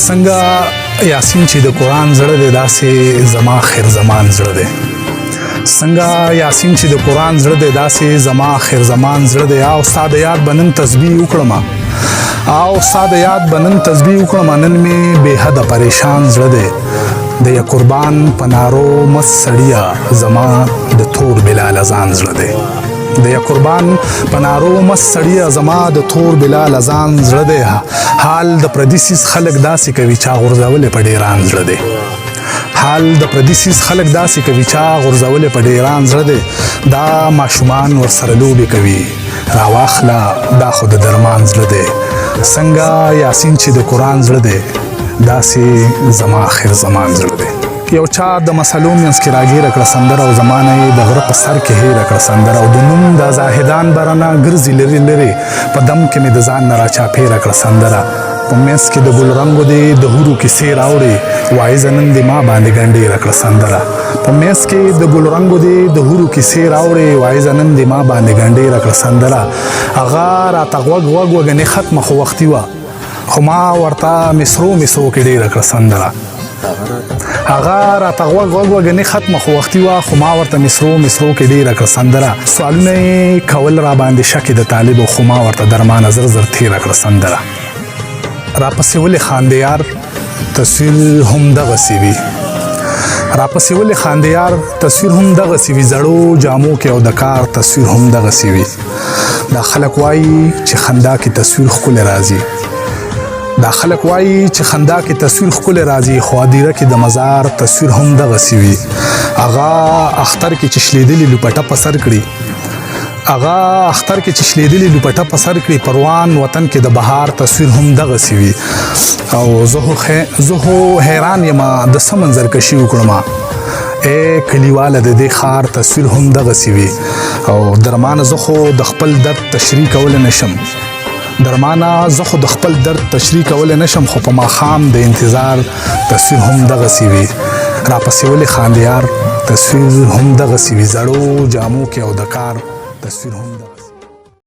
څنګه یاسین چې د قرآن زړه دی داسې زما خیر زمان زړه دی څنګه یاسین چې د قرآن زړه دی داسې زما خیر زمان زړه دی او ستا د یاد به نن تسبیح وکړم او ستا د یاد به نن تسبیح وکړم نن مې بې حده پریشان زړه دی د یا قربان په نارو مست سړیه زما د تور بلال اذان زړه دی د یا قربان په نارو مست سړیه زما د تور بلال اذان زړه دی حال د پردي سیس خلک داسې کوي چا غورځولې په ډیران زړه دی حال د پردي سیس خلک داسې کوي چا غورځولې په ډیران زړه دی دا ماشومان ورسره لوبې کوي راواخله دا خو د درمان زړه دی څنګه یاسین چې د قرآن زړه دی داسې زما آخر زمان زړه دی یو چا د مسلو منځ کې راګیره کړه سندره او زمانه یې د غره په سر کې هیره کړه سندره او د نوم د زاهدان برنه ګرځي لرې لرې په دم کې مې د ځان نه راچاپېره کړه سندره په منځ کې د ګل رنګو دی د هورو کیسې راوړې وایزه نن دې ما باندې ګنډېره کړه سندره په منځ کې د ګل رنګو دی د هورو کیسې راوړې وایزه نن دې ما باندې ګنډېره کړه سندره هغه راته غوږ غوږ وګنې ختمه خو وختي وه خو ما ورته مصرو کې ډېره کړه سندره هغه راته غوږ غوږ وګنې ختمه خو وختي وه خو ما ورته مصرو کې ډېره کړه سندره سوالونه یې کول را باندې شکې د طالبو خو ما ورته درمانه زر زر تېره کړه سندره راپسې ولې خاندې یار تصویر هم دغسې وي راپسې ولې خاندې یار تصویر هم دغسې وي زړو جامو کې او د کار تصویر هم دغسې وي دا خلک وایي چې خندا کې تصویر ښکلی راځي دا خلک وایي چې خندا کې تصویر ښکلی راځي خو هدیره کې د مزار تصویر هم دغسې وي هغه اختر کې چې شلېدلې لوپټه په سر کړي هغه اختر کې چې شلېدلې لوپټه په سر کړي پروان وطن کې د بهار تصویر هم دغسې وي او زه خو حیران یم د څه منظرکشي وکړم ای کلیواله د دې ښار تصویر هم دغسې وي او درمانه زه خو د خپل درد تشریح کولی نشم درمانه زه خو د خپل درد تشریح کولی نشم خو په ماښام د انتظار تصویر هم دغسې وي راپسې ولې خاندې یار تصویر هم دغسې وي زړو جامو کې او د کار تصویر هم دغسې